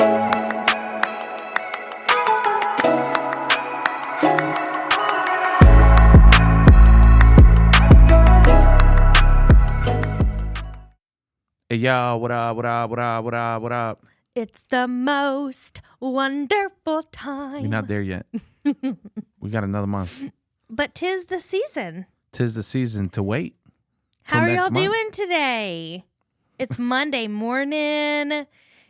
Hey, yo, what up, what up, what up, what up, what up? It's the most wonderful time. We're not there yet. We got another month. But 'tis the season. 'Tis the season to wait. How are next y'all month. doing today? It's Monday morning.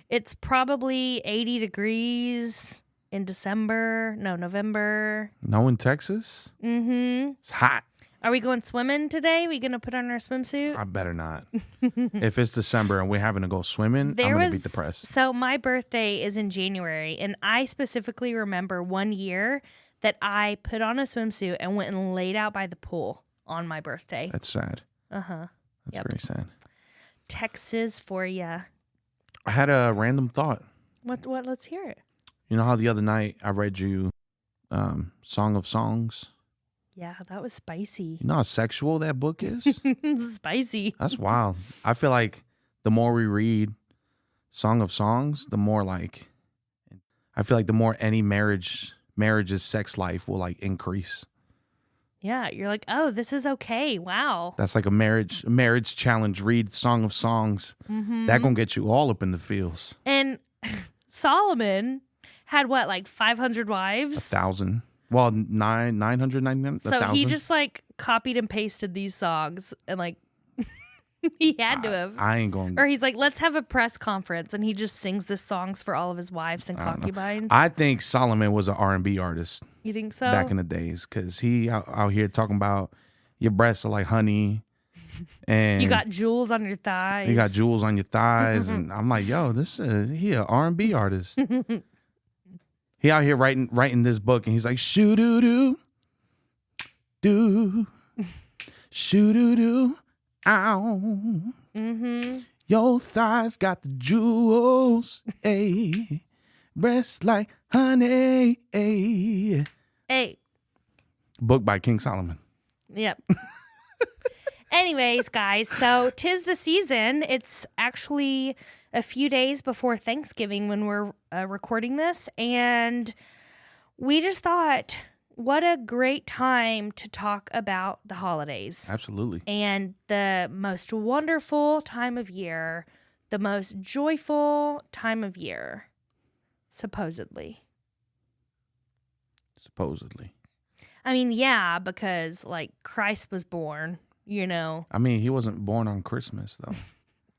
It's probably 80 degrees in November. No, in Texas? Mm-hmm. It's hot. Are we going swimming today? We going to put on our swimsuit? I better not. If it's December and we're having to go swimming, I'm going to be depressed. So my birthday is in January, and I specifically remember one year that I put on a swimsuit and went and laid out by the pool on my birthday. That's sad. Uh-huh. That's very sad. Texas for ya. I had a random thought. What? Let's hear it. You know how the other night I read you Song of Songs? Yeah, that was spicy. You know how sexual that book is? Spicy. That's wild. I feel like the more we read Song of Songs, the more I feel like the more any marriage's sex life will increase. Yeah, you're like, oh, this is okay. Wow. That's like a marriage challenge. Read Song of Songs. Mm-hmm. That gonna get you all up in the feels. And Solomon had what, like 500 wives? 1,000. Well, 999. So 1,000. he just copied and pasted these songs and he had to have. I ain't going. Or he's like, let's have a press conference, and he just sings the songs for all of his wives and concubines. I think Solomon was an R&B artist You think so? back in the days, because he out here talking about your breasts are like honey, and you got jewels on your thighs. you got jewels on your thighs, and I'm like, yo, he an R&B artist. He out here writing this book, and he's like, shoo doo doo, do, shoo doo doo, ow. Mm-hmm. Your thighs got the jewels, ayy. Breasts like honey, ayy. Hey. Book by King Solomon. Yep. Anyways, guys, so 'tis the season. It's actually a few days before Thanksgiving when we're recording this, and we just thought, what a great time to talk about the holidays. Absolutely. And the most wonderful time of year, the most joyful time of year, supposedly. Supposedly. I mean, yeah, because Christ was born, I mean, he wasn't born on Christmas, though.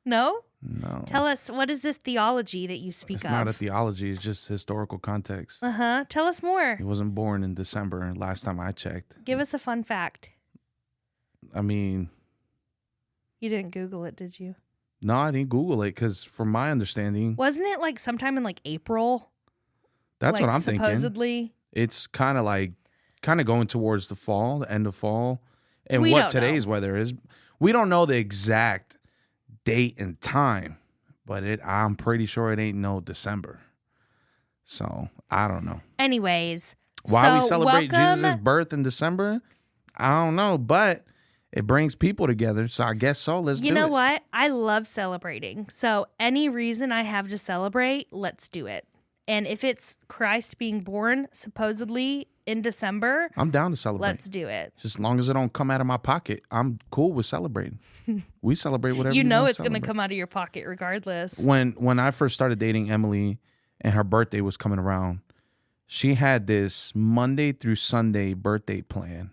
No? No. Tell us, what is this theology that you speak It's of? not a theology. It's just historical context. Uh-huh. Tell us more. He wasn't born in December, last time I checked. Give us a fun fact. I mean... You didn't Google it, did you? No, I didn't Google it, because from my understanding... Wasn't it sometime in April? That's what I'm thinking. Supposedly. It's kind of going towards the fall, the end of fall. And We what don't today's weather is. We don't know the exact date and time, but I'm pretty sure it ain't no December. So, I don't know. Anyways. Why we so celebrate welcome. Jesus' birth in December? I don't know, but it brings people together, so I guess so. Let's do it. You know what? I love celebrating. So any reason I have to celebrate, let's do it. And if it's Christ being born, supposedly in December, I'm down to celebrate. let's do it. Just as long as it don't come out of my pocket, I'm cool with celebrating. We celebrate whatever You know want it's to going to celebrate. come out of your pocket regardless. When I first started dating Emily and her birthday was coming around, she had this Monday through Sunday birthday plan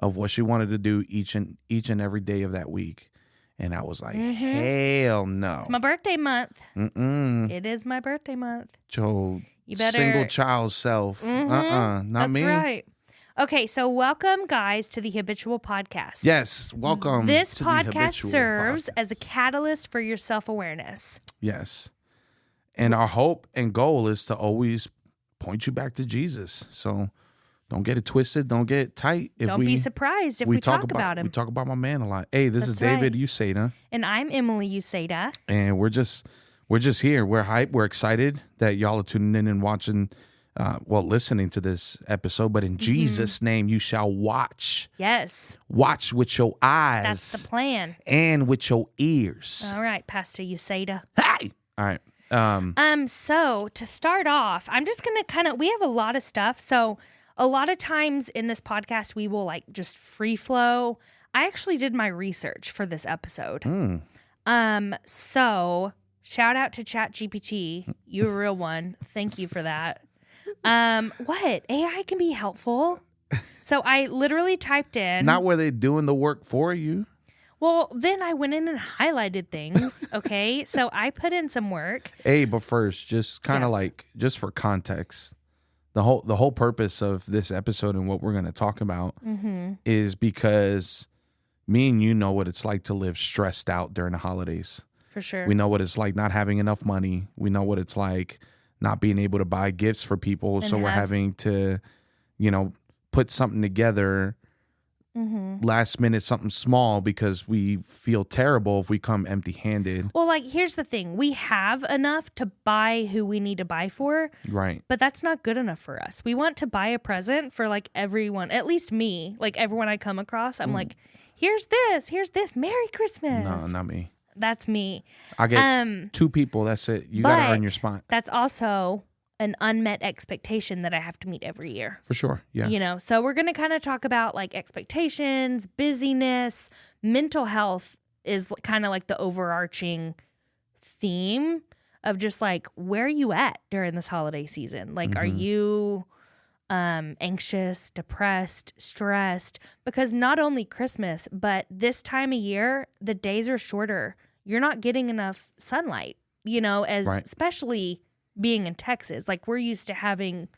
of what she wanted to do each and every day of that week. And I was like, hell no. It's my birthday month. Mm-mm. It is my birthday month. Your You better- single child self. Not That's me. right. Okay, so welcome, guys, to the Habitual Podcast. Yes, welcome. This to the podcast Habitual serves Podcast. as a catalyst for your self-awareness. Yes. And our hope and goal is to always point you back to Jesus. So don't get it twisted. Don't get it tight. Don't be surprised if we talk about him. We talk about my man a lot. Hey, this is That's David right. Useda. And I'm Emily Useda. And we're just here. We're hyped. We're excited that y'all are tuning in and watching, listening to this episode. But in Jesus' name, you shall watch. Yes. Watch with your eyes. That's the plan. And with your ears. All right, Pastor Useda. Hey! All right. So to start off, I'm just gonna we have a lot of stuff. So a lot of times in this podcast, we will like just free flow. I actually did my research for this episode. So shout out to ChatGPT. You're a real one. Thank you for that. What? AI can be helpful. So I literally typed in. Not where they doing the work for you. Well, then I went in and highlighted things. Okay. So I put in some work. Hey, but first, just kind of Yes. like, just for context, the whole purpose of this episode and what we're going to talk about is because me and you know what it's like to live stressed out during the holidays. For sure. We know what it's like not having enough money. We know what it's like not being able to buy gifts for people. So we're having to, put something together last minute, something small, because we feel terrible if we come empty handed. Well, like, here's the thing. We have enough to buy who we need to buy for. Right. But that's not good enough for us. We want to buy a present for like everyone, at least me, like everyone I come across. I'm like, here's this. Merry Christmas. No, not me. That's me. I get 2 people. That's it. You got to earn your spot. That's also an unmet expectation that I have to meet every year. For sure. Yeah. So we're going to kind of talk about like expectations, busyness, mental health is kind of like the overarching theme of just like, where are you at during this holiday season? Like, are you anxious, depressed, stressed? Because not only Christmas, but this time of year, the days are shorter. You're not getting enough sunlight, especially being in Texas. Like, we're used to having,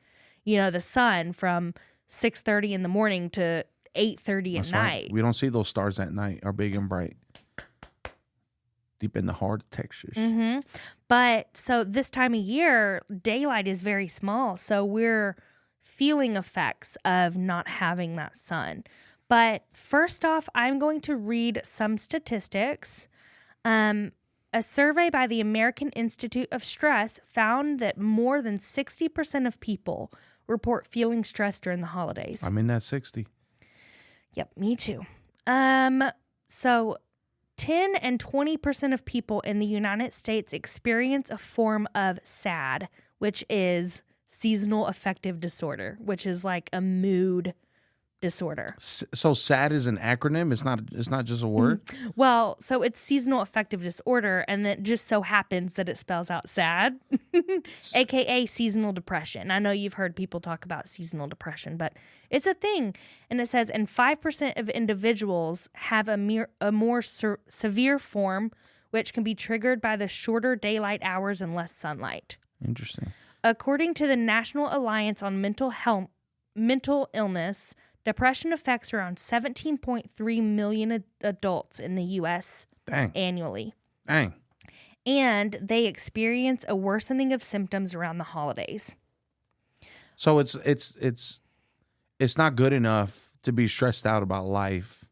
the sun from 6:30 in the morning to 8:30 at night. Right. We don't see those stars at night are big and bright. Deep in the heart of Texas. But so this time of year, daylight is very small. So we're feeling effects of not having that sun. But first off, I'm going to read some statistics. A survey by the American Institute of Stress found that more than 60% of people report feeling stressed during the holidays. I'm in that 60. Yep, me too. So 10 and 20% of people in the United States experience a form of SAD, which is seasonal affective disorder, which is like a mood disorder. So SAD is an acronym. It's not just a word. Well, so it's seasonal affective disorder, and it just so happens that it spells out SAD, aka seasonal depression. I know you've heard people talk about seasonal depression, but it's a thing. And it says, and 5% of individuals have a more severe form, which can be triggered by the shorter daylight hours and less sunlight. Interesting. According to the National Alliance on Mental Illness, depression affects around 17.3 million adults in the U.S. annually. Dang. And they experience a worsening of symptoms around the holidays. So it's not good enough to be stressed out about life,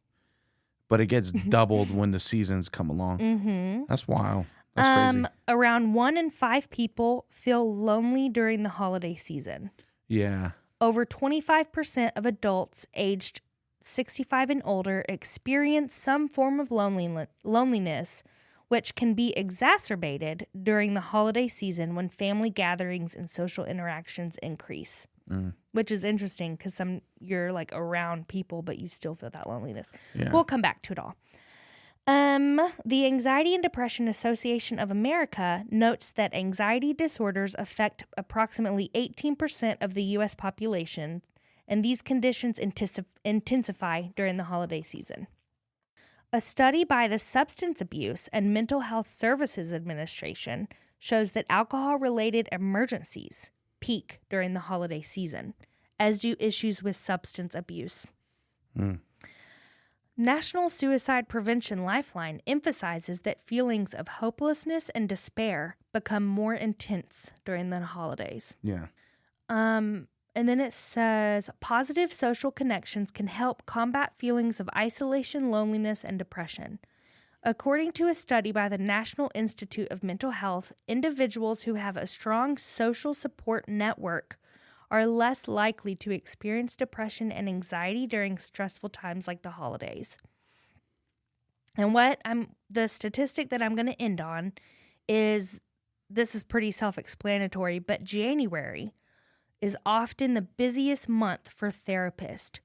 but it gets doubled when the seasons come along. That's wild. That's crazy. Around 1 in 5 people feel lonely during the holiday season. Yeah. Over 25% of adults aged 65 and older experience some form of loneliness, which can be exacerbated during the holiday season when family gatherings and social interactions increase. Which is interesting because you're like around people, but you still feel that loneliness. Yeah. We'll come back to it all. The Anxiety and Depression Association of America notes that anxiety disorders affect approximately 18% of the U.S. population, and these conditions intensify during the holiday season. A study by the Substance Abuse and Mental Health Services Administration shows that alcohol-related emergencies peak during the holiday season, as do issues with substance abuse. National Suicide Prevention Lifeline emphasizes that feelings of hopelessness and despair become more intense during the holidays. Yeah. And then it says positive social connections can help combat feelings of isolation, loneliness, and depression. According to a study by the National Institute of Mental Health, individuals who have a strong social support network are less likely to experience depression and anxiety during stressful times like the holidays. And the statistic that I'm going to end on is this is pretty self-explanatory, but January is often the busiest month for therapists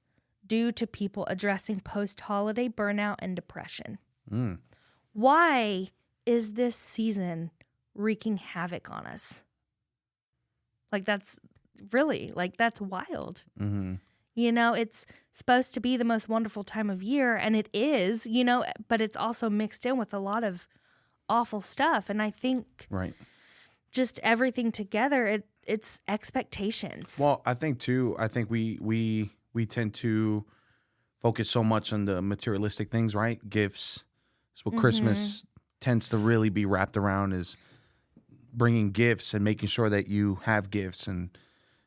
due to people addressing post-holiday burnout and depression. Why is this season wreaking havoc on us? Like, that's wild. You know, it's supposed to be the most wonderful time of year, and it is, you know, but it's also mixed in with a lot of awful stuff. And I think just everything together, it's expectations. Well, I think we tend to focus so much on the materialistic things, right? Gifts. It's what Christmas tends to really be wrapped around, is bringing gifts and making sure that you have gifts, and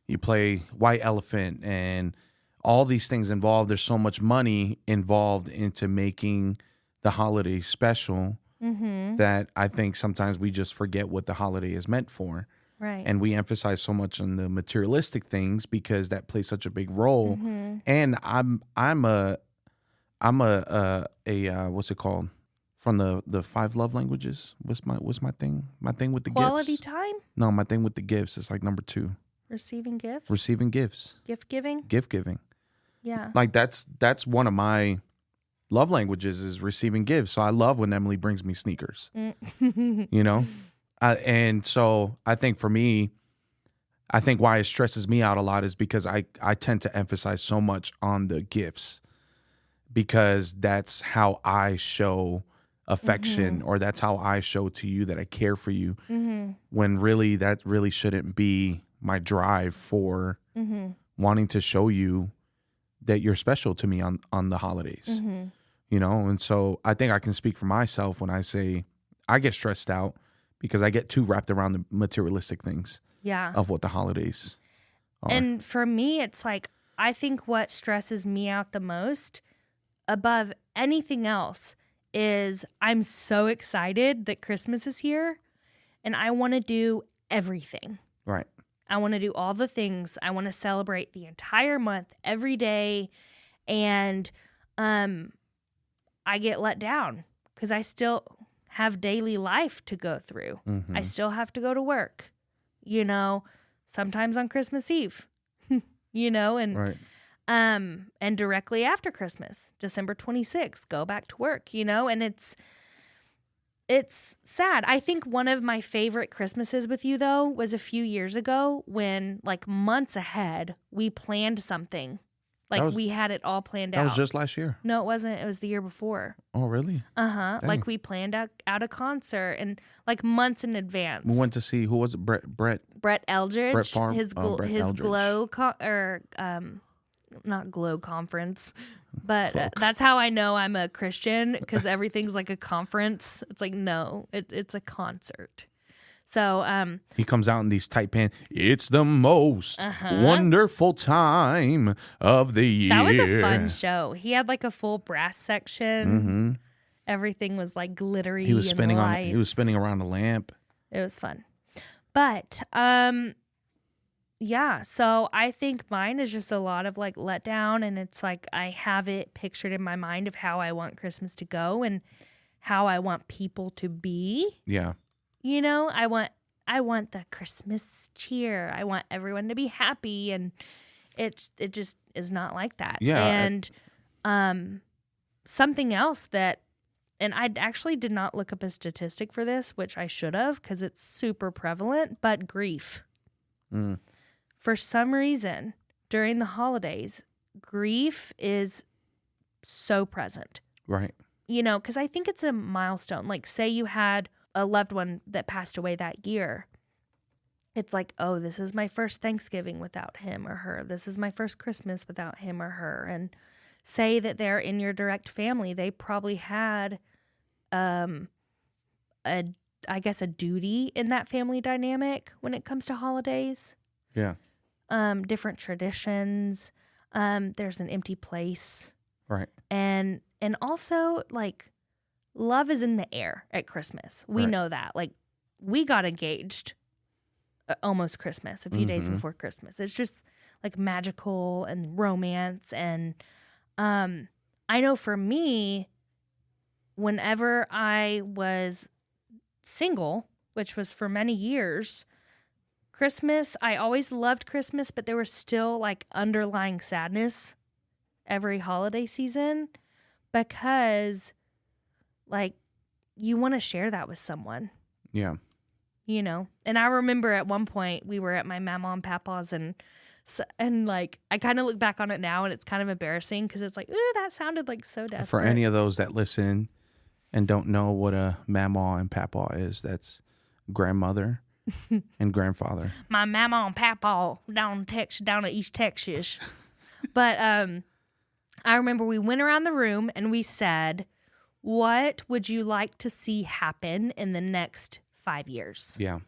you play white elephant and all these things involved. There's so much money involved into making the holiday special that I think sometimes we just forget what the holiday is meant for. Right. And we emphasize so much on the materialistic things because that plays such a big role. And I'm a what's it called? From the 5 love languages. What's my thing? My thing with the Quality gifts. time? No, my thing with the gifts is like number 2. Receiving gifts? Receiving gifts. Gift giving? Gift giving. Yeah. Like that's one of my love languages, is receiving gifts. So I love when Emily brings me sneakers. You know? And so I think for me, I think why it stresses me out a lot is because I tend to emphasize so much on the gifts, because that's how I show affection, or that's how I show to you that I care for you, when really that really shouldn't be my drive for wanting to show you that you're special to me on the holidays. You know, and so I think I can speak for myself when I say I get stressed out because I get too wrapped around the materialistic things of what the holidays are. And for me, it's like, I think what stresses me out the most above anything else is I'm so excited that Christmas is here, and I want to do everything. Right. I want to do all the things. I want to celebrate the entire month, every day. And I get let down because I still have daily life to go through. I still have to go to work, you know, sometimes on Christmas Eve, you know, and and directly after Christmas, December 26th, go back to work, you know, and it's sad. I think one of my favorite Christmases with you, though, was a few years ago when, like, months ahead, we planned something. Like, we had it all planned out. That was just last year. No, it wasn't. It was the year before. Oh, really? Uh-huh. Dang. Like, we planned out a concert, and, like, months in advance. We went to see, who was it? Brett Eldridge. Brett Favre? His Brett Eldridge. Glow, not Glow conference, but that's how I know I'm a Christian, because everything's like a conference. It's like, no, it's a concert. So he comes out in these tight pants. It's the most wonderful time of the year. That was a fun show. He had like a full brass section. Everything was like glittery. He was spinning lights. He was spinning around a lamp. It was fun. But yeah, so I think mine is just a lot of like letdown, and it's like I have it pictured in my mind of how I want Christmas to go and how I want people to be. Yeah. You know, I want the Christmas cheer. I want everyone to be happy, and it just is not like that. Yeah. And something else that, and I actually did not look up a statistic for this, which I should have because it's super prevalent, but grief. For some reason, during the holidays, grief is so present. Right. You know, because I think it's a milestone. Like, say you had a loved one that passed away that year. It's like, oh, this is my first Thanksgiving without him or her. This is my first Christmas without him or her. And say that they're in your direct family. They probably had, a duty in that family dynamic when it comes to holidays. Yeah. Different traditions. There's an empty place. Right. And also, like, love is in the air at Christmas. We know that. Like, we got engaged almost Christmas, a few days before Christmas. It's just, like, magical and romance. And I know for me, whenever I was single, which was for many years, Christmas, I always loved Christmas, but there was still like underlying sadness every holiday season because like you want to share that with someone. Yeah. You know, and I remember at one point we were at my mama and papa's and like I kind of look back on it now and it's kind of embarrassing because it's like, ooh, that sounded like so desperate. For any of those that listen and don't know what a mama and papa is, that's grandmother and grandfather. My mama and papa down at East Texas. But I remember we went around the room and we said, what would you like to see happen in the next 5 years? Yeah.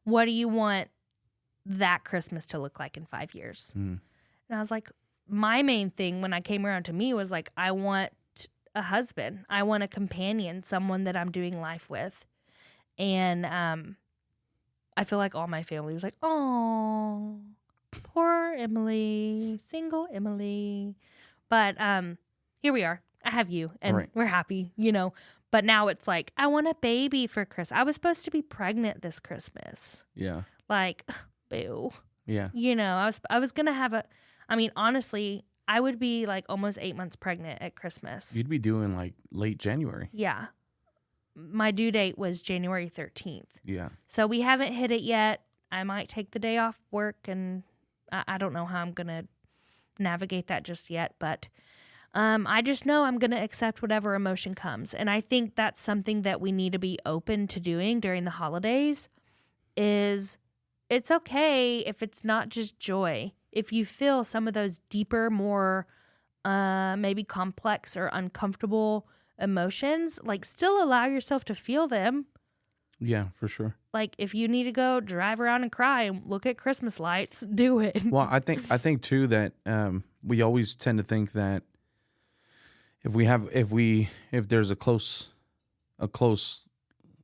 What do you want that Christmas to look like in 5 years? And I was like, my main thing when I came around to me was like, I want a husband. I want a companion, someone that I'm doing life with. And I feel like all my family was like, oh, poor Emily, single Emily. But here we are. I have you, and we're happy, you know. But now it's like, I want a baby for Christmas. I was supposed to be pregnant this Christmas. Yeah. Like, boo. Yeah. You know, I was going to have honestly, I would be like almost 8 months pregnant at Christmas. You'd be doing like late January. Yeah. My due date was January 13th. Yeah. So we haven't hit it yet. I might take the day off work, and I don't know how I'm going to navigate that just yet, but I just know I'm going to accept whatever emotion comes. And I think that's something that we need to be open to doing during the holidays is it's okay if it's not just joy. If you feel some of those deeper, more maybe complex or uncomfortable emotions, like still allow yourself to feel them. Yeah, for sure. Like if you need to go drive around and cry and look at Christmas lights, do it. Well, I think too that we always tend to think that if there's a close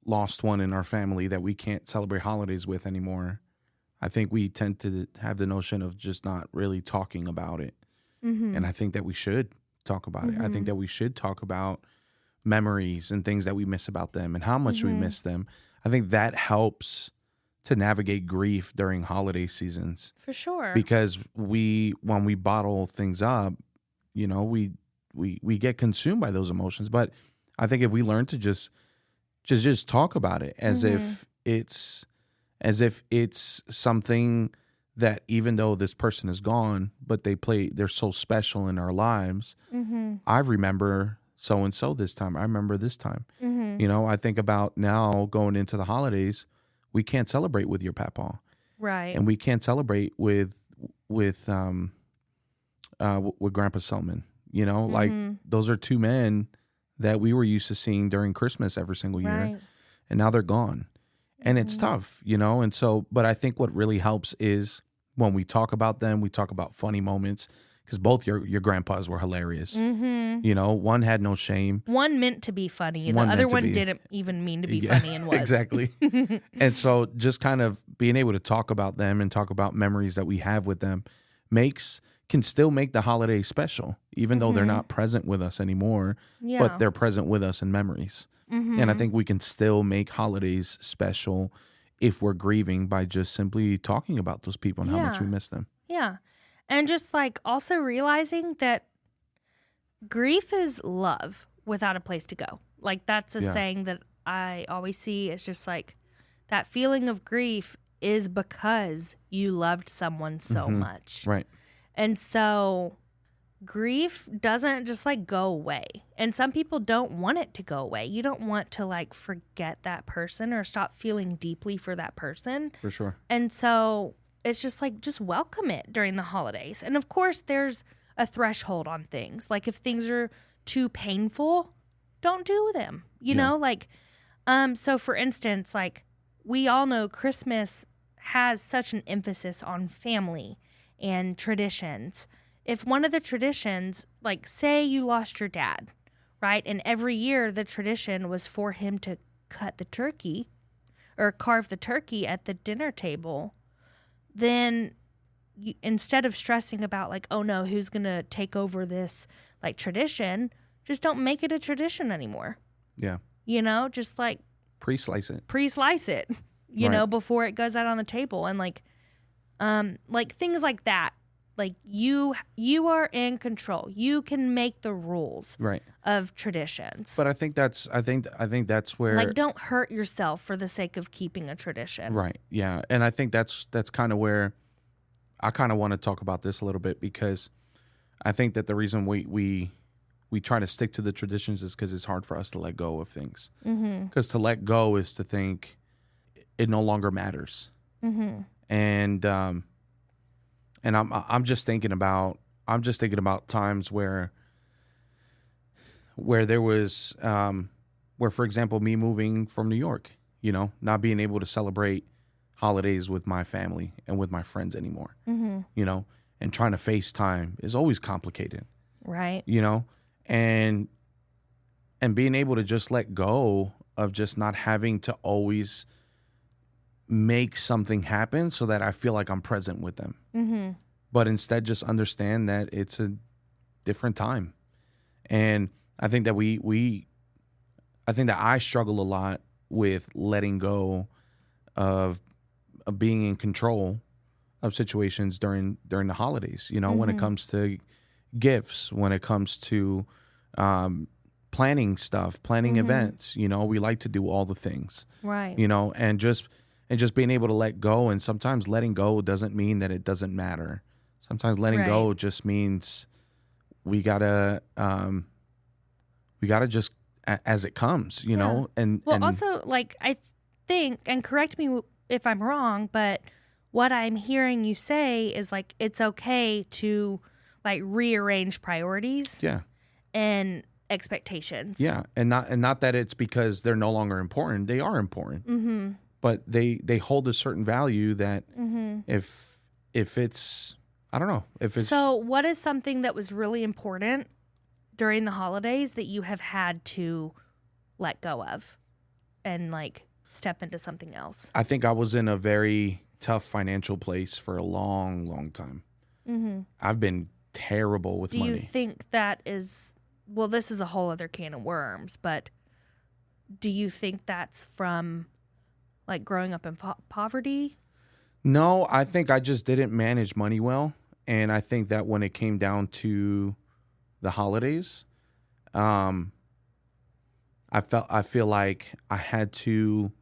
lost one in our family that we can't celebrate holidays with anymore, I think we tend to have the notion of just not really talking about it. Mm-hmm. And I think that we should talk about it. I think that we should talk about memories and things that we miss about them and how much we miss them. I think that helps to navigate grief during holiday seasons. For sure. Because when we bottle things up, you know, we get consumed by those emotions. But I think if we learn to just talk about it as if it's something that even though this person is gone, but they're so special in our lives. I remember so-and-so this time. I remember this time. You know, I think about now going into the holidays, we can't celebrate with your papa. Right. And we can't celebrate with Grandpa Selman. You know, like those are two men that we were used to seeing during Christmas every single year. Right. And now they're gone. And it's tough, you know? And so, but I think what really helps is when we talk about them, we talk about funny moments because both your grandpas were hilarious. You know, one had no shame. One meant to be funny. The other one didn't even mean to be funny and was. Exactly. And so just kind of being able to talk about them and talk about memories that we have with them can still make the holiday special, even though they're not present with us anymore, but they're present with us in memories. And I think we can still make holidays special if we're grieving by just simply talking about those people and how much we miss them. Yeah. And just like also realizing that grief is love without a place to go. Like that's a saying that I always see. It's just like that feeling of grief is because you loved someone so much. Right. And so grief doesn't just like go away. And some people don't want it to go away. You don't want to like forget that person or stop feeling deeply for that person. For sure. And so it's just like, just welcome it during the holidays. And of course, there's a threshold on things. Like if things are too painful, don't do them, you know, like, so for instance, like we all know Christmas has such an emphasis on family and traditions. If one of the traditions, like say you lost your dad, right? And every year the tradition was for him to cut the turkey or carve the turkey at the dinner table, then instead of stressing about like, oh no, who's going to take over this like tradition, just don't make it a tradition anymore. Yeah. You know, just like pre-slice it. pre-slice it, you Right. know, before it goes out on the table. And like things like that. Like you are in control. You can make the rules Right. of traditions. But I think that's where Like, don't hurt yourself for the sake of keeping a tradition. right. Yeah. And I think that's kind of where I kind of want to talk about this a little bit, because I think that the reason we try to stick to the traditions is because it's hard for us to let go of things. Because to let go is to think it no longer matters. And I'm just thinking about times where there was where, for example, me moving from New York, you know, not being able to celebrate holidays with my family and with my friends anymore, you know, and trying to FaceTime is always complicated, Right. you know, and being able to just let go of just not having to always make something happen so that I feel like I'm present with them. But instead just understand that it's a different time. And I think that I struggle a lot with letting go of being in control of situations during the holidays, you know, when it comes to gifts, when it comes to planning stuff, planning events, you know, we like to do all the things. Right. You know, and just being able to let go. And sometimes letting go doesn't mean that it doesn't matter. Sometimes letting go just means we gotta just as it comes, you know. And also, like, I think, and correct me if I'm wrong, but what I'm hearing you say is like it's okay to like rearrange priorities. Yeah. And expectations. Yeah, and not that it's because they're no longer important. They are important. But they hold a certain value that if it's, I don't know, if it's. So what is something that was really important during the holidays that you have had to let go of and like step into something else? I think I was in a very tough financial place for a long, long time. I've been terrible with money. Do you think that is, well, this is a whole other can of worms, but do you think that's from like growing up in poverty? No, I think I just didn't manage money well. And I think that when it came down to the holidays, I feel like I had to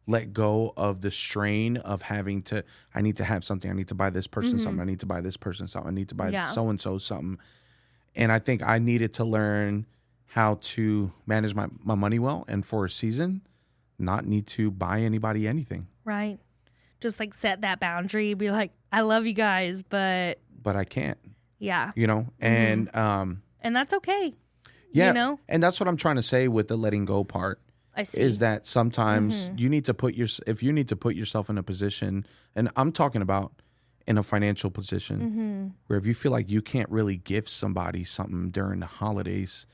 let go of the strain of having to, I need to have something. I need to buy this person something. I need to buy this person something. I need to buy so-and-so something. And I think I needed to learn how to manage my money well, and for a season, not need to buy anybody anything. Right. Just like set that boundary, be like, I love you guys, but I can't. Yeah. You know, and that's okay. Yeah. You know? And that's what I'm trying to say with the letting go part. I see. Is that sometimes you need to if you need to put yourself in a position, and I'm talking about in a financial position where if you feel like you can't really give somebody something during the holidays,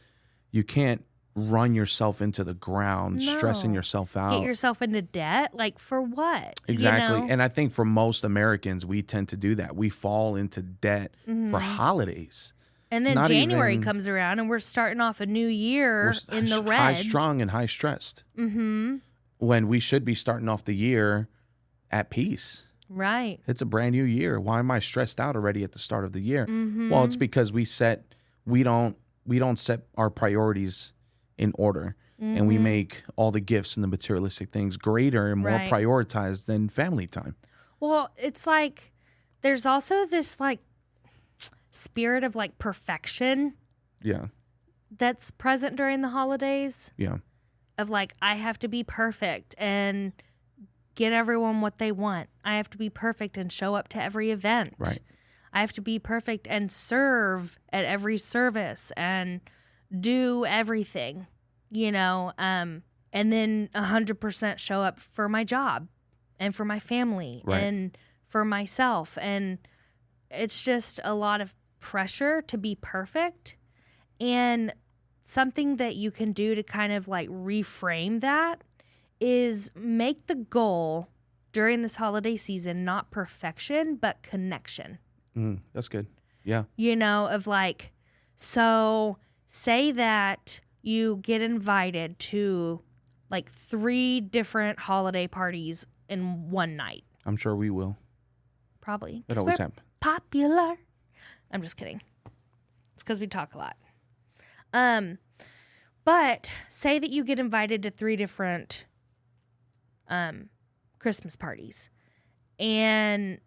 you can't run yourself into the ground, stressing yourself out. Get yourself into debt? Like, for what? Exactly. You know? And I think for most Americans, we tend to do that. We fall into debt for holidays. And then January comes around and we're starting off a new year in the red. High-strung and high-stressed. When we should be starting off the year at peace. Right. It's a brand new year. Why am I stressed out already at the start of the year? Well, it's because we don't set our priorities in order, and we make all the gifts and the materialistic things greater and more prioritized than family time. Well, it's like there's also this like spirit of like perfection. Yeah. That's present during the holidays. Yeah. Of like, I have to be perfect and get everyone what they want. I have to be perfect and show up to every event. Right. I have to be perfect and serve at every service and do everything, you know, and then 100% show up for my job and for my family and for myself. And it's just a lot of pressure to be perfect. And something that you can do to kind of like reframe that is make the goal during this holiday season not perfection, but connection. That's good. Yeah. You know, of like, so say that you get invited to like 3 different holiday parties in one night. I'm sure we will. Probably. That 'Cause always we're happens. popular. I'm just kidding. It's because we talk a lot. But say that you get invited to 3 different Christmas parties. And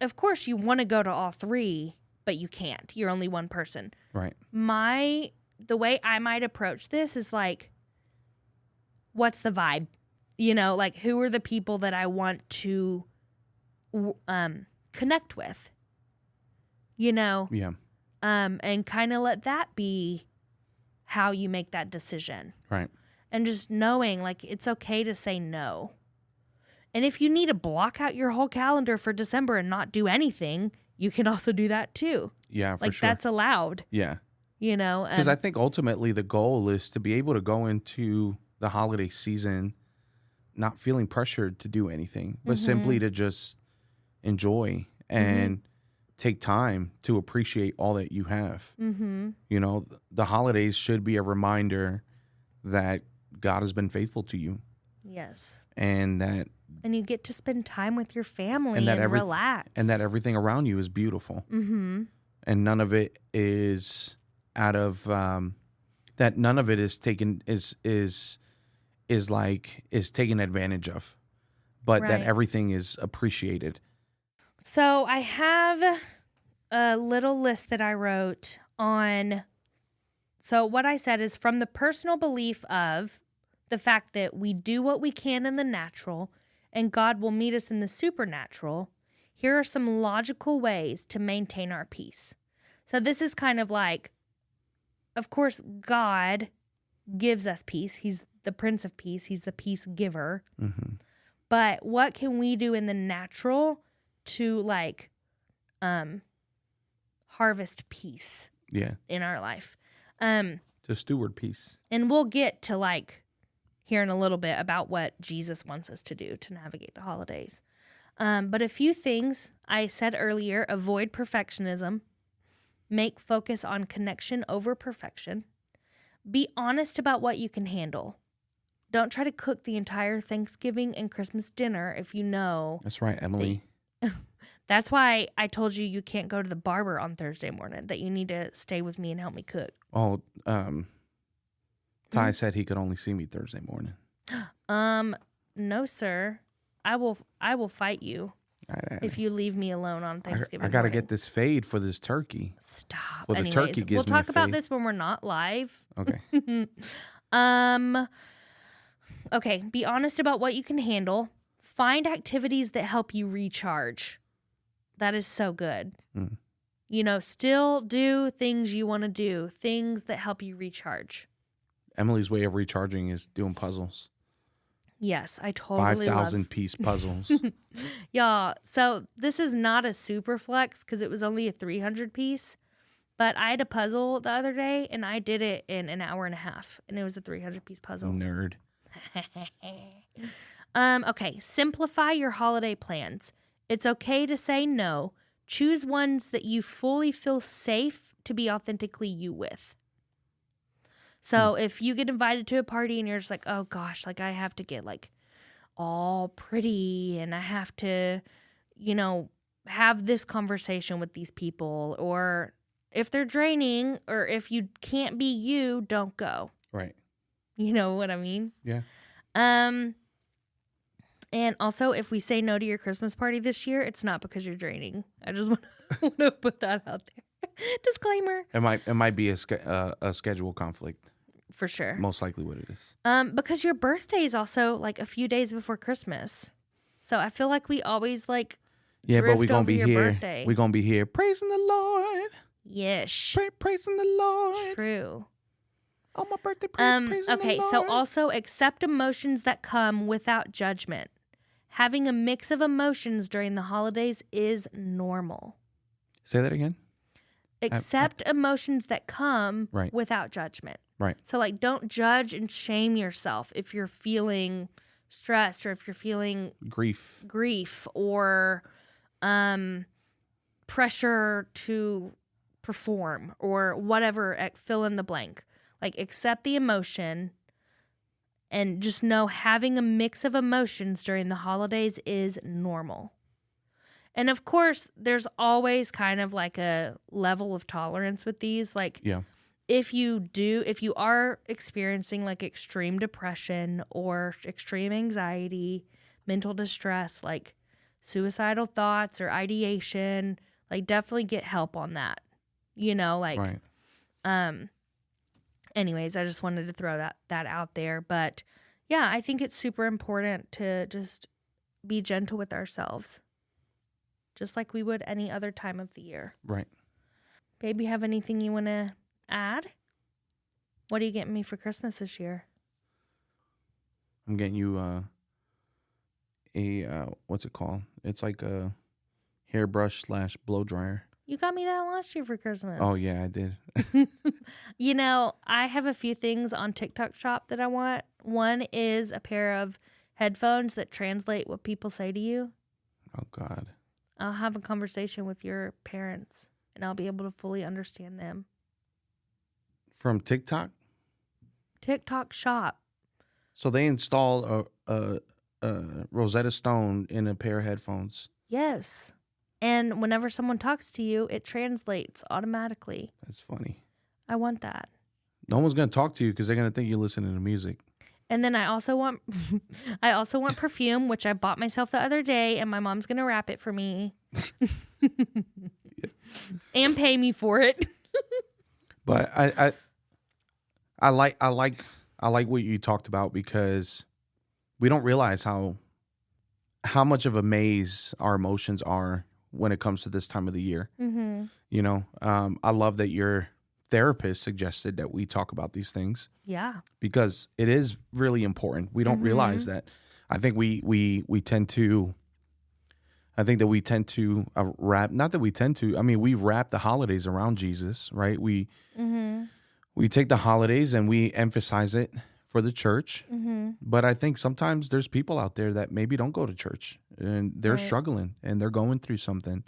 of course you want to go to all 3, but you can't. You're only one person. Right. The way I might approach this is like, what's the vibe? You know, like who are the people that I want to connect with? You know? Yeah. And kind of let that be how you make that decision. Right. And just knowing like it's okay to say no. And if you need to block out your whole calendar for December and not do anything, you can also do that too. Yeah, for like sure. that's allowed. Yeah. You know, Because I think ultimately the goal is to be able to go into the holiday season not feeling pressured to do anything, but simply to just enjoy and take time to appreciate all that you have. Mm-hmm. You know, the holidays should be a reminder that God has been faithful to you. Yes. And that And you get to spend time with your family and, that relax. and that everything around you is beautiful. Mm-hmm. And none of it is out of that none of it is taken is taken advantage of, but that Right. everything is appreciated. So I have a little list that I wrote on. So what I said is from the personal belief of the fact that we do what we can in the natural and God will meet us in the supernatural. Here are some logical ways to maintain our peace. So this is kind of like, of course, God gives us peace. He's the Prince of Peace. He's the peace giver. Mm-hmm. But what can we do in the natural to like harvest peace Yeah, in our life? to steward peace. And we'll get to like here in a little bit about what Jesus wants us to do to navigate the holidays. But a few things I said earlier: avoid perfectionism, make focus on connection over perfection, be honest about what you can handle. Don't try to cook the entire Thanksgiving and Christmas dinner if you know. That's right, Emily. That's why I told you you can't go to the barber on Thursday morning, that you need to stay with me and help me cook. Oh, Ty said he could only see me Thursday morning. No, sir. I will fight you if you leave me alone on Thanksgiving. I got to morning. get this fade for this turkey. Stop. Well, the Anyways, turkey gives we'll me a talk about fade. this when we're not live. Okay. Okay, be honest about what you can handle. Find activities that help you recharge. That is so good. Mm. You know, still do things you want to do, things that help you recharge. Emily's way of recharging is doing puzzles. Yes, I totally 5,000 piece puzzles. Y'all, so this is not a super flex because it was only a 300 piece, but I had a puzzle the other day and I did it in an hour and a half, and it was a 300 piece puzzle. Nerd. Okay, simplify your holiday plans. It's okay to say no. Choose ones that you fully feel safe to be authentically you with. So if you get invited to a party and you're just like, oh gosh, like I have to get like all pretty and I have to, you know, have this conversation with these people, or if they're draining or if you can't be you, don't go. Right. You know what I mean? Yeah. And also, if we say no to your Christmas party this year, it's not because you're draining. I just want to put that out there. Disclaimer. It might be a schedule conflict. For sure. Most likely what it is. Because your birthday is also like a few days before Christmas. So I feel like we always like Yeah, but we're drift going to over be your here. birthday. We're going to be here praising the Lord. Yes. Praising the Lord. True. On my birthday, praising Okay, the Lord. so also accept emotions that come without judgment. Having a mix of emotions during the holidays is normal. Say that again. Accept emotions that come Right. without judgment. Right. So, like, don't judge and shame yourself if you're feeling stressed or if you're feeling grief or pressure to perform or whatever, fill in the blank. Like, accept the emotion And just know having a mix of emotions during the holidays is normal. And of course, there's always kind of like a level of tolerance with these. Like, Yeah. if you are experiencing like extreme depression or extreme anxiety, mental distress, like suicidal thoughts or ideation, like definitely get help on that. Right. Anyways, I just wanted to throw that out there. But yeah, I think it's super important to just be gentle with ourselves, just like we would any other time of the year. Right. Babe, you have anything you want to add? What are you getting me for Christmas this year? I'm getting you a what's it called? It's like a hairbrush / blow dryer. You got me that last year for Christmas. Oh yeah, I did. I have a few things on TikTok Shop that I want. One is a pair of headphones that translate what people say to you. Oh God. I'll have a conversation with your parents and I'll be able to fully understand them. From TikTok? TikTok Shop. So they install a Rosetta Stone in a pair of headphones. Yes. And whenever someone talks to you, it translates automatically. That's funny. I want that. No one's gonna talk to you because they're gonna think you're listening to music. And then I also want perfume, which I bought myself the other day, and my mom's gonna wrap it for me. And pay me for it. But I like what you talked about, because we don't realize how much of a maze our emotions are when it comes to this time of the year. Mm-hmm. I love that your therapist suggested that we talk about these things. Yeah. Because it is really important. We don't realize that. I think we tend to. I think that we tend to wrap. Not that we tend to. I mean, we wrap the holidays around Jesus, right? We take the holidays and we emphasize it for the church. But I think sometimes there's people out there that maybe don't go to church and they're struggling and they're going through something.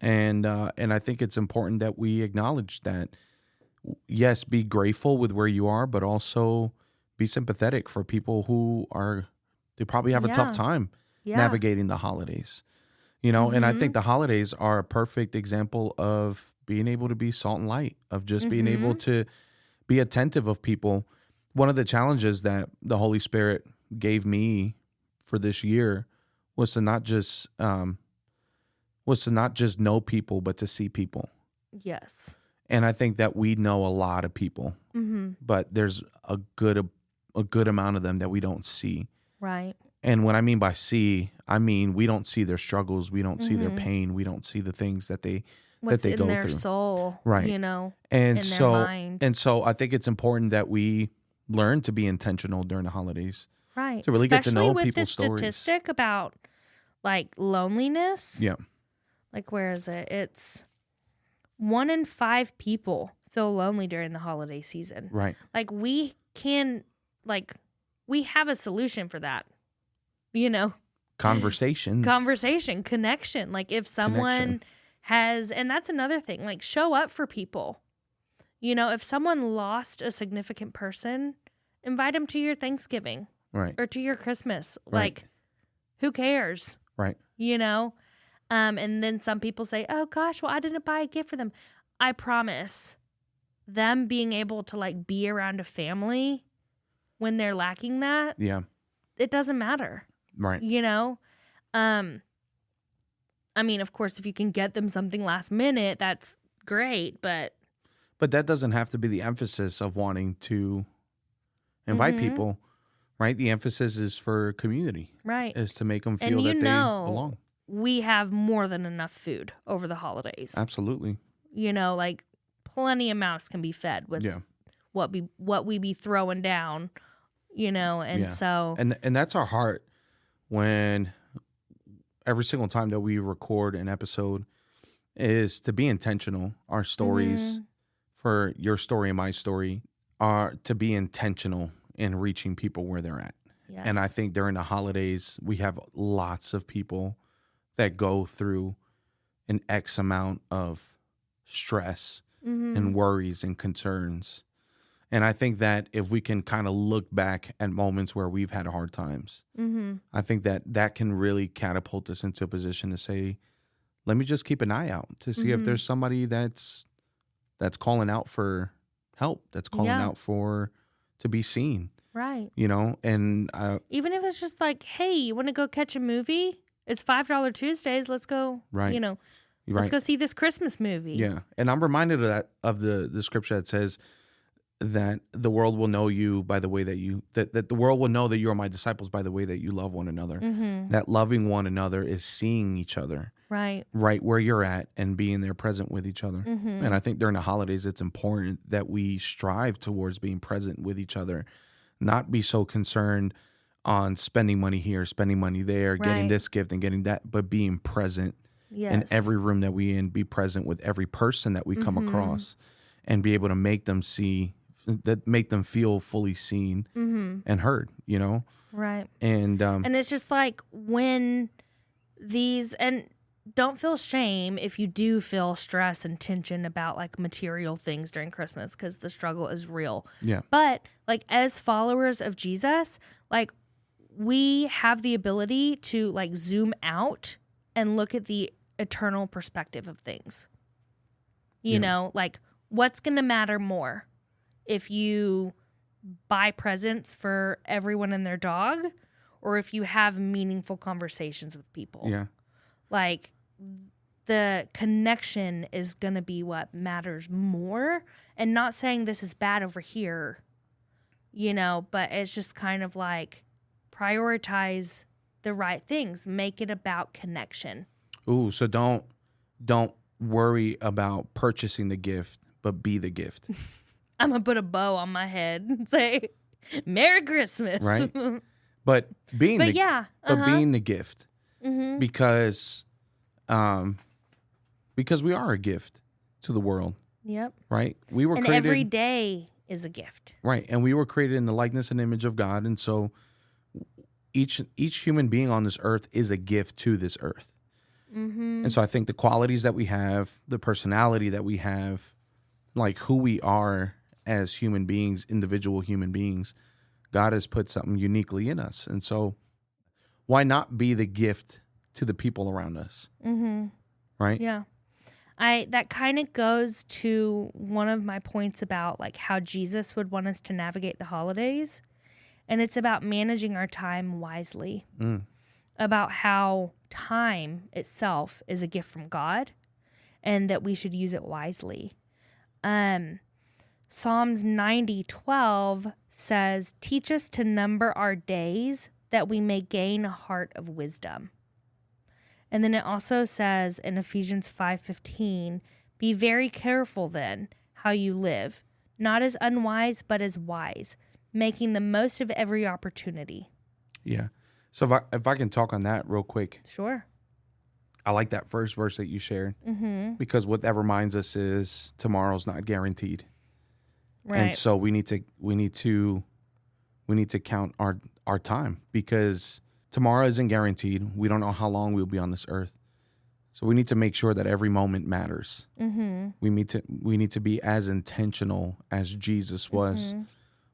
And I think it's important that we acknowledge that. Yes, be grateful with where you are, but also be sympathetic for people who they probably have a tough time navigating the holidays. And I think the holidays are a perfect example of being able to be salt and light, of just being able to be attentive of people. One of the challenges that the Holy Spirit gave me for this year was to not just know people, but to see people. Yes. And I think that we know a lot of people, but there's a good amount of them that we don't see. Right. And what I mean by see, I mean we don't see their struggles, we don't see their pain, we don't see the things that they What's go in their through. soul, right? And in their mind. And so I think it's important that we learn to be intentional during the holidays, right? To really Especially get to know with people's this stories. statistic about like loneliness. Yeah. Like, where is it? It's 1 in 5 people feel lonely during the holiday season. Right. Like, we have a solution for that. Conversation, connection. Like, if someone has, and that's another thing, like, show up for people. If someone lost a significant person, invite them to your Thanksgiving. Right. Or to your Christmas. Right. Like, who cares? Right. And then some people say, oh gosh, well, I didn't buy a gift for them. I promise, them being able to like be around a family when they're lacking that, it doesn't matter. Right. I mean, of course, if you can get them something last minute, that's great, but that doesn't have to be the emphasis of wanting to invite people, right? The emphasis is for community, right? Is to make them feel that they belong. We have more than enough food over the holidays. Absolutely. Like plenty of mouths can be fed with what we be throwing down, so. And that's our heart when every single time that we record an episode is to be intentional. Our stories, for your story and my story, are to be intentional in reaching people where they're at. Yes. And I think during the holidays, we have lots of people that go through an X amount of stress and worries and concerns. And I think that if we can kind of look back at moments where we've had hard times, I think that that can really catapult us into a position to say, let me just keep an eye out to see if there's somebody that's calling out for help, that's calling out for to be seen. Right. You know, and even if it's just like, hey, you want to go catch a movie? It's $5 Tuesdays. Let's go. Right. You know, right. let's go see this Christmas movie. Yeah. And I'm reminded of that, of the scripture that says that the world will know you by the way that you, that the world will know that you are my disciples by the way that you love one another. That loving one another is seeing each other. Right where you're at and being there present with each other. And I think during the holidays, it's important that we strive towards being present with each other, not be so concerned on spending money here, spending money there, getting this gift and getting that, but being present in every room that we in, be present with every person that we come across and be able to make them make them feel fully seen and heard, you know? Right. And it's just like when these, and don't feel shame if you do feel stress and tension about like material things during Christmas, because the struggle is real. Yeah. But like as followers of Jesus, like we have the ability to like zoom out and look at the eternal perspective of things. You know, like what's going to matter more if you buy presents for everyone and their dog, or if you have meaningful conversations with people. Yeah. Like the connection is going to be what matters more, and not saying this is bad over here, you know, but it's just kind of like prioritize the right things, make it about connection. Ooh, so don't worry about purchasing the gift, but be the gift. I'm going to put a bow on my head and say, Merry Christmas. Right. But being the gift, because we are a gift to the world. Yep. Right. We were and created, every day is a gift. Right. And we were created in the likeness and image of God. And so each human being on this earth is a gift to this earth. And so I think the qualities that we have, the personality that we have, like who we are as human beings, individual human beings, God has put something uniquely in us. And so why not be the gift to the people around us? Right? Yeah. That kind of goes to one of my points about like how Jesus would want us to navigate the holidays. And it's about managing our time wisely. About how time itself is a gift from God and that we should use it wisely. Psalms 90:12 says, "Teach us to number our days that we may gain a heart of wisdom." And then it also says in Ephesians 5:15, "Be very careful then how you live, not as unwise but as wise, making the most of every opportunity." Yeah. So if I can talk on that real quick. Sure. I like that first verse that you shared, because what that reminds us is tomorrow's not guaranteed. Right. And so we need to count our time, because tomorrow isn't guaranteed. We don't know how long we'll be on this earth. So we need to make sure that every moment matters. We need to be as intentional as Jesus was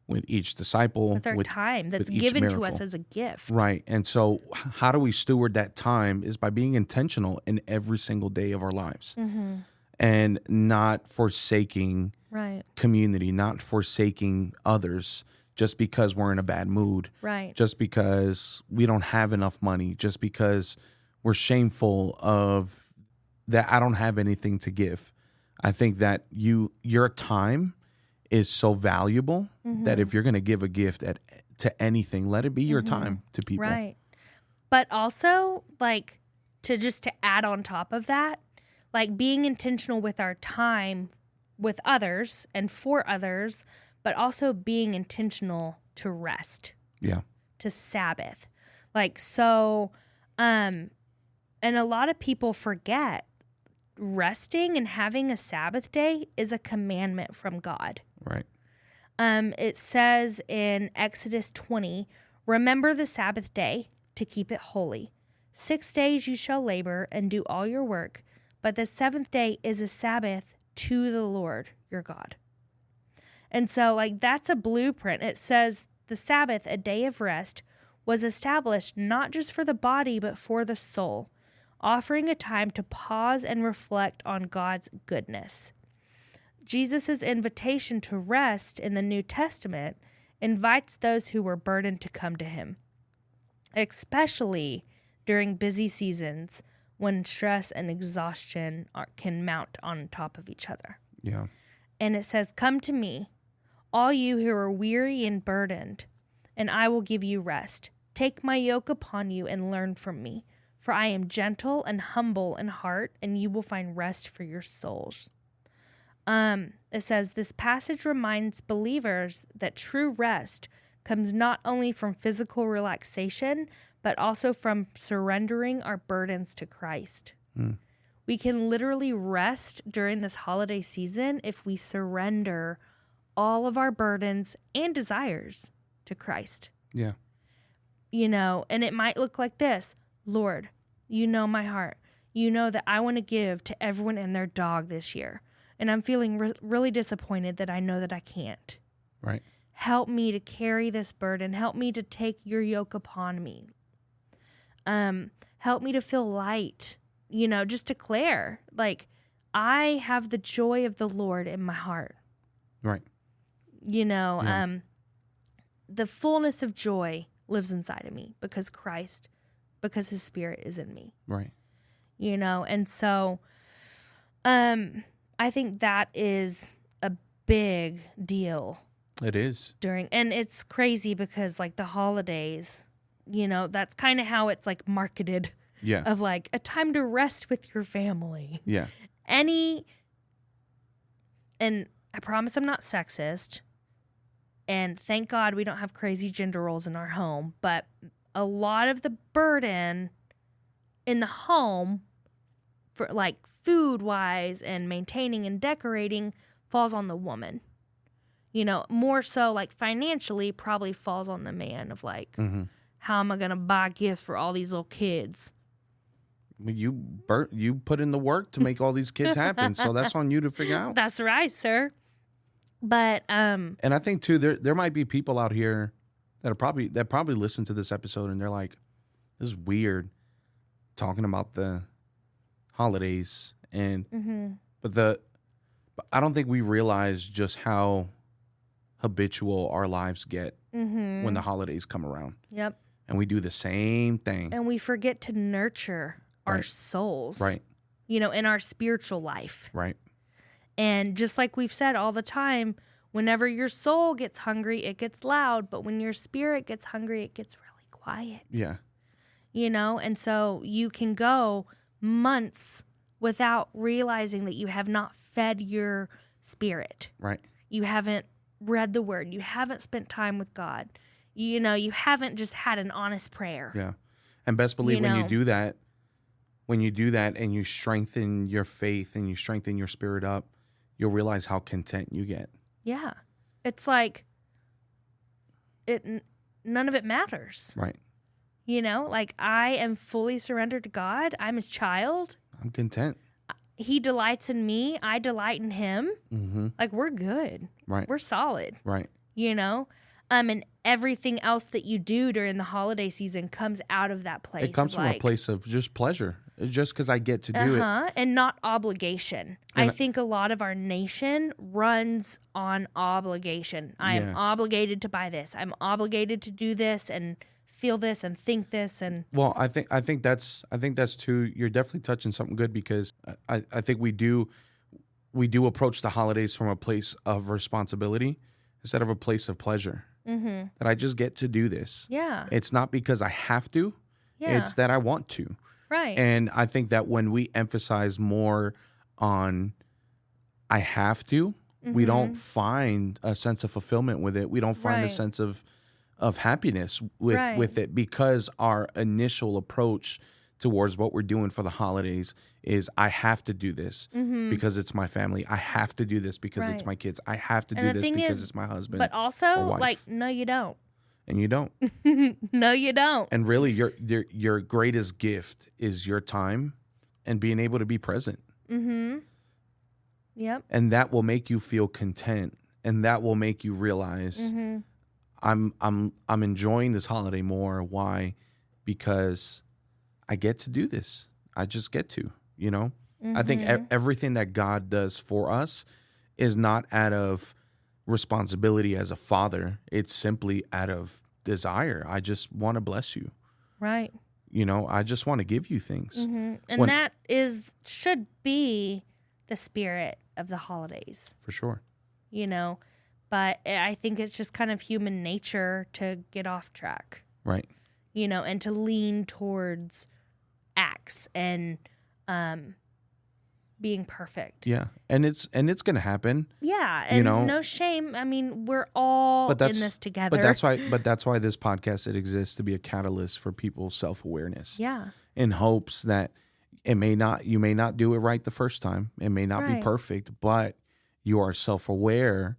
with each disciple, with our time that's given to us as a gift. Right. And so how do we steward that time is by being intentional in every single day of our lives, and not forsaking community, not forsaking others just because we're in a bad mood, just because we don't have enough money, just because we're shameful of that I don't have anything to give. I think that your time is so valuable that if you're going to give a gift to anything, let it be your time to people. Right. But also, like, to add on top of that, like being intentional with our time with others and for others, but also being intentional to rest. Yeah. To Sabbath. Like, so, and a lot of people forget resting and having a Sabbath day is a commandment from God. Right. It says in Exodus 20, "Remember the Sabbath day to keep it holy. 6 days you shall labor and do all your work, but the seventh day is a Sabbath to the Lord your God." And so, like, that's a blueprint. It says the Sabbath, a day of rest, was established not just for the body, but for the soul, offering a time to pause and reflect on God's goodness. Jesus' invitation to rest in the New Testament invites those who were burdened to come to him, especially during busy seasons when stress and exhaustion can mount on top of each other. Yeah. And it says, "Come to me, all you who are weary and burdened, and I will give you rest. Take my yoke upon you and learn from me, for I am gentle and humble in heart, and you will find rest for your souls." It says, this passage reminds believers that true rest comes not only from physical relaxation, but also from surrendering our burdens to Christ. We can literally rest during this holiday season if we surrender all of our burdens and desires to Christ. Yeah. You know, and it might look like this: Lord, you know my heart. You know that I want to give to everyone and their dog this year. And I'm feeling really disappointed that I know that I can't. Right. Help me to carry this burden. Help me to take your yoke upon me. Help me to feel light. You know, just declare, like, I have the joy of the Lord in my heart. Right. You know, the fullness of joy lives inside of me because his spirit is in me. Right. You know, and so I think that is a big deal. It is. And it's crazy because, like, the holidays, you know, that's kind of how it's, like, marketed. Yeah. Of, like, a time to rest with your family. Yeah. And I promise I'm not sexist, and thank God we don't have crazy gender roles in our home, but a lot of the burden in the home for, like, food-wise and maintaining and decorating falls on the woman. You know, more so, like, financially probably falls on the man of, like, how am I going to buy gifts for all these little kids? You put in the work to make all these kids happen, so that's on you to figure out. That's right, sir. But and I think too, there might be people out here that probably listen to this episode and they're like, "This is weird, talking about the holidays," and but I don't think we realize just how habitual our lives get when the holidays come around. Yep. And we do the same thing. And we forget to nurture our Right. souls. Right. You know, in our spiritual life. Right. And just like we've said all the time, whenever your soul gets hungry, it gets loud. But when your spirit gets hungry, it gets really quiet. Yeah. You know, and so you can go months without realizing that you have not fed your spirit. Right. You haven't read the word. You haven't spent time with God. You know, you haven't just had an honest prayer. Yeah. And best believe You when you know. do that and you strengthen your faith and you strengthen your spirit up, you'll realize how content you get. Yeah. It's like none of it matters. Right. You know, like, I am fully surrendered to God. I'm his child. I'm content. He delights in me. I delight in him. Mm-hmm. Like, we're good. Right. We're solid. Right. You know? And everything else that you do during the holiday season comes out of that place. It comes of, from like, a place of just pleasure. It's just because I get to do it. And not obligation. And I think a lot of our nation runs on obligation. I am Yeah. obligated to buy this. I'm obligated to do this and feel this and think this and Well, I think that's too. You're definitely touching something good because I think we do approach the holidays from a place of responsibility instead of a place of pleasure. Mm-hmm. That I just get to do this. yeah. It's not because I have to. Yeah. It's that I want to. Right. And I think that when we emphasize more on I have to, we don't find a sense of fulfillment with it. We don't find a Right. sense of happiness with it because our initial approach towards what we're doing for the holidays is I have to do this because it's my family. I have to do this because it's Right. my kids. I have to And do the this thing because is- it's my husband. but or also, wife. like, no, you don't. And you don't. No, you don't. And really your greatest gift is your time and being able to be present. Yep. And that will make you feel content and that will make you realize I'm enjoying this holiday more. Why? Because I get to do this. I just get to, you know. I think everything that God does for us is not out of responsibility as a father. It's simply out of desire. I just want to bless you. Right. You know, I just want to give you things. And When- that should be the spirit of the holidays, For sure. you know. But I think it's just kind of human nature to get off track, Right. you know, and to lean towards acts and being perfect. Yeah. And it's going to happen. Yeah, and You know- no shame. I mean, we're all in this together. But that's why this podcast, it exists to be a catalyst for people's self-awareness. Yeah. In hopes that you may not do it right the first time. It may not be Right. perfect, but you are self-aware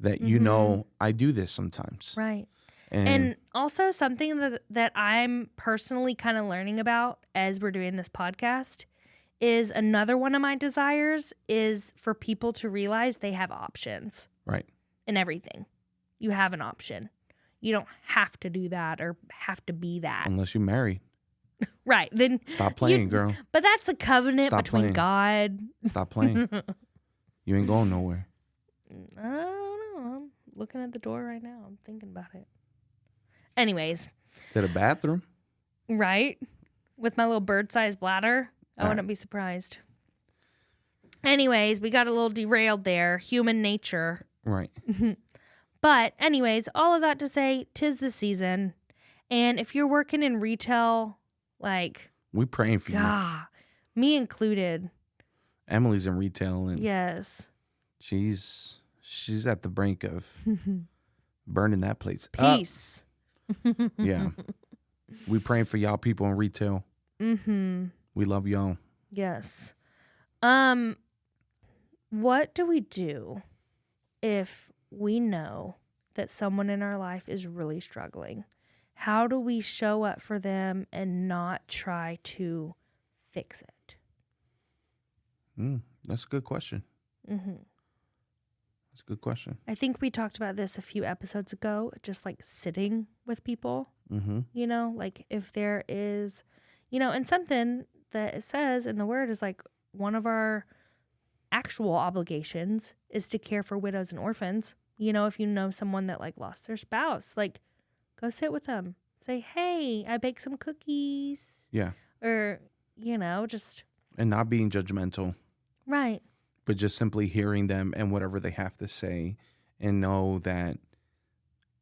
that you know I do this sometimes. Right. And, And also something that I'm personally kind of learning about as we're doing this podcast is another one of my desires is for people to realize they have options right. in everything. You have an option. You don't have to do that or have to be that. Unless you marry. Right. Then Stop playing, girl. But that's a covenant Stop between playing. God. Stop playing. You ain't going nowhere. I don't know. I'm looking at the door right now. I'm thinking about it. Anyways, To the bathroom. right? With my little bird-sized bladder, I All wouldn't be surprised. Anyways, we got a little derailed there. Human nature. Right. But anyways, all of that to say, 'tis the season. And if you're working in retail, like, We praying for you. God, me included. Emily's in retail and Yes. she's at the brink of burning that place up. Peace. Yeah. We praying for y'all people in retail. Mm-hmm. We love y'all. Yes. What do we do if we know that someone in our life is really struggling? How do we show up for them and not try to fix it? That's a good question. Mm-hmm. That's a good question. I think we talked about this a few episodes ago, just like sitting with people, Mm-hmm. you know, like if there is, you know, and something that it says in the word is like one of our actual obligations is to care for widows and orphans. You know, if you know someone that like lost their spouse, like go sit with them. Say, hey, I baked some cookies. Yeah. Or, you know, just And not being judgmental, right. but just simply hearing them and whatever they have to say, and know that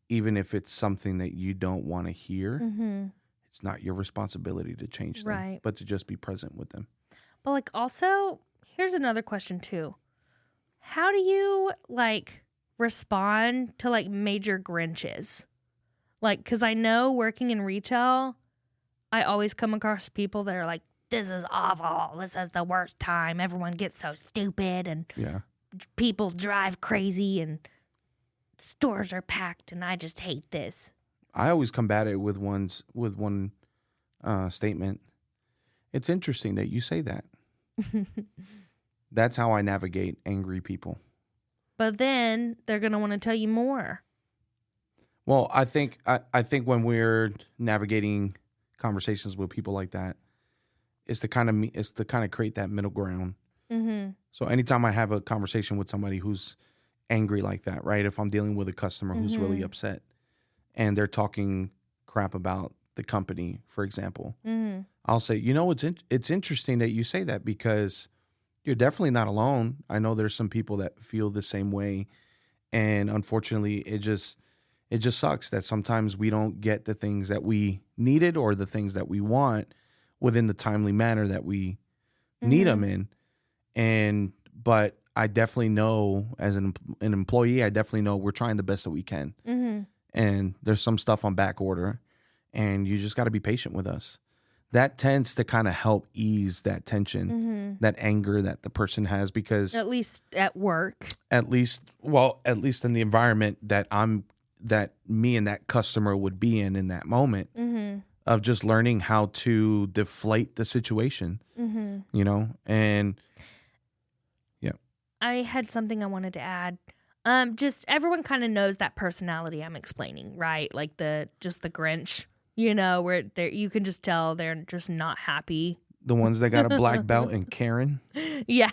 even if it's something that you don't want to hear, Mm-hmm. it's not your responsibility to change them, Right. but to just be present with them. But like also, here's another question too. How do you like respond to like major Grinches? Like, cause I know working in retail, I always come across people that are like, this is awful. This is the worst time. Everyone gets so stupid and Yeah. people drive crazy and stores are packed and I just hate this. I always combat it with one statement. It's interesting that you say that. That's how I navigate angry people. But then they're going to want to tell you more. Well, I think when we're navigating conversations with people like that, it's to kind of create that middle ground. Mm-hmm. So anytime I have a conversation with somebody who's angry like that, right? If I'm dealing with a customer who's really upset and they're talking crap about the company, for example, I'll say, you know, it's interesting that you say that because you're definitely not alone. I know there's some people that feel the same way, and unfortunately, it just sucks that sometimes we don't get the things that we needed or the things that we want within the timely manner that we need them in. But I definitely know as an employee, I definitely know we're trying the best that we can. And there's some stuff on back order, and you just got to be patient with us. That tends to kind of help ease that tension, that anger that the person has, because At least at work. at least in the environment that me and that customer would be in that moment, of just learning how to deflate the situation, you know, and I had something I wanted to add. Just everyone kind of knows that personality I'm explaining, right? Like the Grinch, you know, where you can just tell they're just not happy. The ones that got a black belt and Karen. Yeah.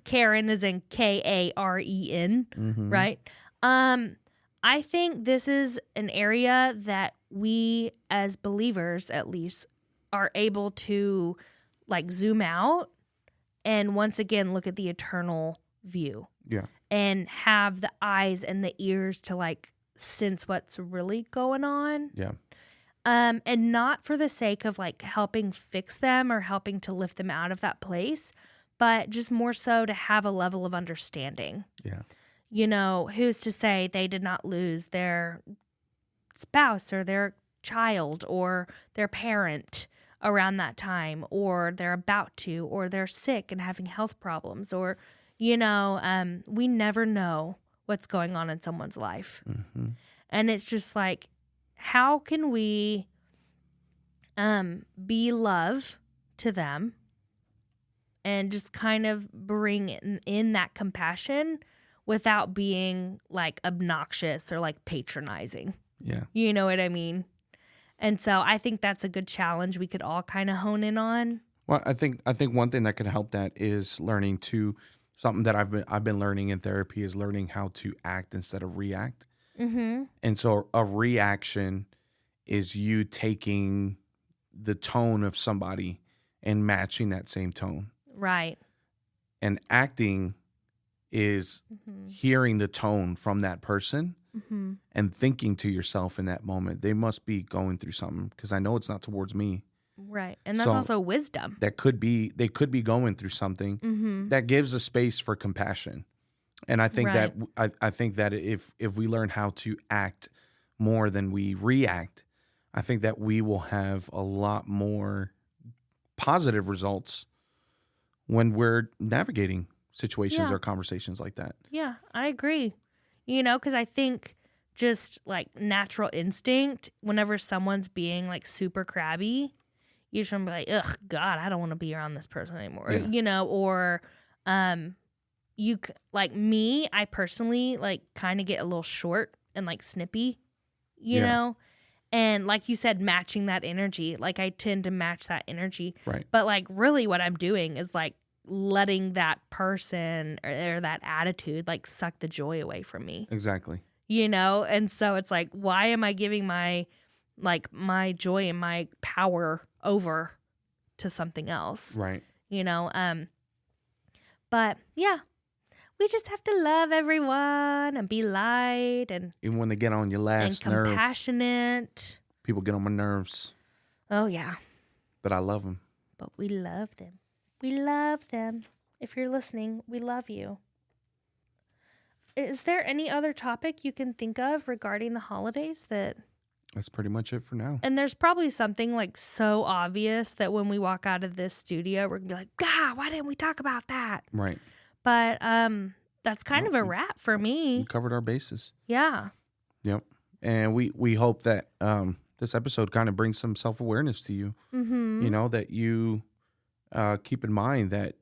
Karen is in Karen, right? I think this is an area that we as believers, at least, are able to like zoom out and once again look at the eternal view. Yeah. And have the eyes and the ears to like sense what's really going on. Yeah. And not for the sake of like helping fix them or helping to lift them out of that place, but just more so to have a level of understanding. Yeah. You know, who's to say they did not lose their spouse or their child or their parent around that time, or they're about to, or they're sick and having health problems, or, you know, we never know what's going on in someone's life. Mm-hmm. And it's just like, how can we be love to them and just kind of bring in that compassion without being like obnoxious or like patronizing? Yeah. You know what I mean? And so I think that's a good challenge we could all kind of hone in on. Well, I think one thing that could help that is learning to, something that I've been learning in therapy is learning how to act instead of react. Mm-hmm. And so a reaction is you taking the tone of somebody and matching that same tone. Right. And acting is hearing the tone from that person and thinking to yourself in that moment, they must be going through something because I know it's not towards me. Right. And that's also wisdom. They could be going through something that gives a space for compassion. And I think that I think that if we learn how to act more than we react, I think that we will have a lot more positive results when we're navigating situations or conversations like that. Yeah, I agree. You know, because I think just like natural instinct, whenever someone's being like super crabby, you just want to be like, ugh, God, I don't want to be around this person anymore. Yeah. You know, or you like me, I personally like kind of get a little short and like snippy, you know? And like you said, matching that energy, like I tend to match that energy. Right. But like really what I'm doing is like letting that person or that attitude like suck the joy away from me. Exactly. You know? And so it's like, why am I giving my joy and my power over to something else? Right. You know? But yeah, we just have to love everyone and be light and even when they get on your last nerve. And compassionate. People get on my nerves. Oh, yeah. But I love them. But we love them. We love them. If you're listening, we love you. Is there any other topic you can think of regarding the holidays that... That's pretty much it for now. And there's probably something like so obvious that when we walk out of this studio, we're going to be like, God, why didn't we talk about that? Right. But that's kind of a wrap for me. We covered our bases. Yeah. Yep. And we hope that this episode kind of brings some self-awareness to you. Mm-hmm. You know, that you keep in mind that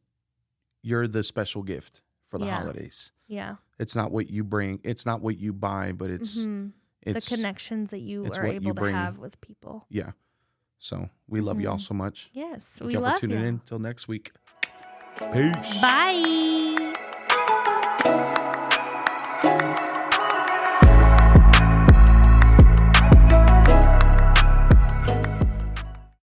you're the special gift for the holidays. Yeah. It's not what you bring. It's not what you buy, but it's the connections that you are able to have with people. Yeah. So we love y'all so much. Yes, Thank we y'all love for tuning you. in. Till next week. Peace. Bye.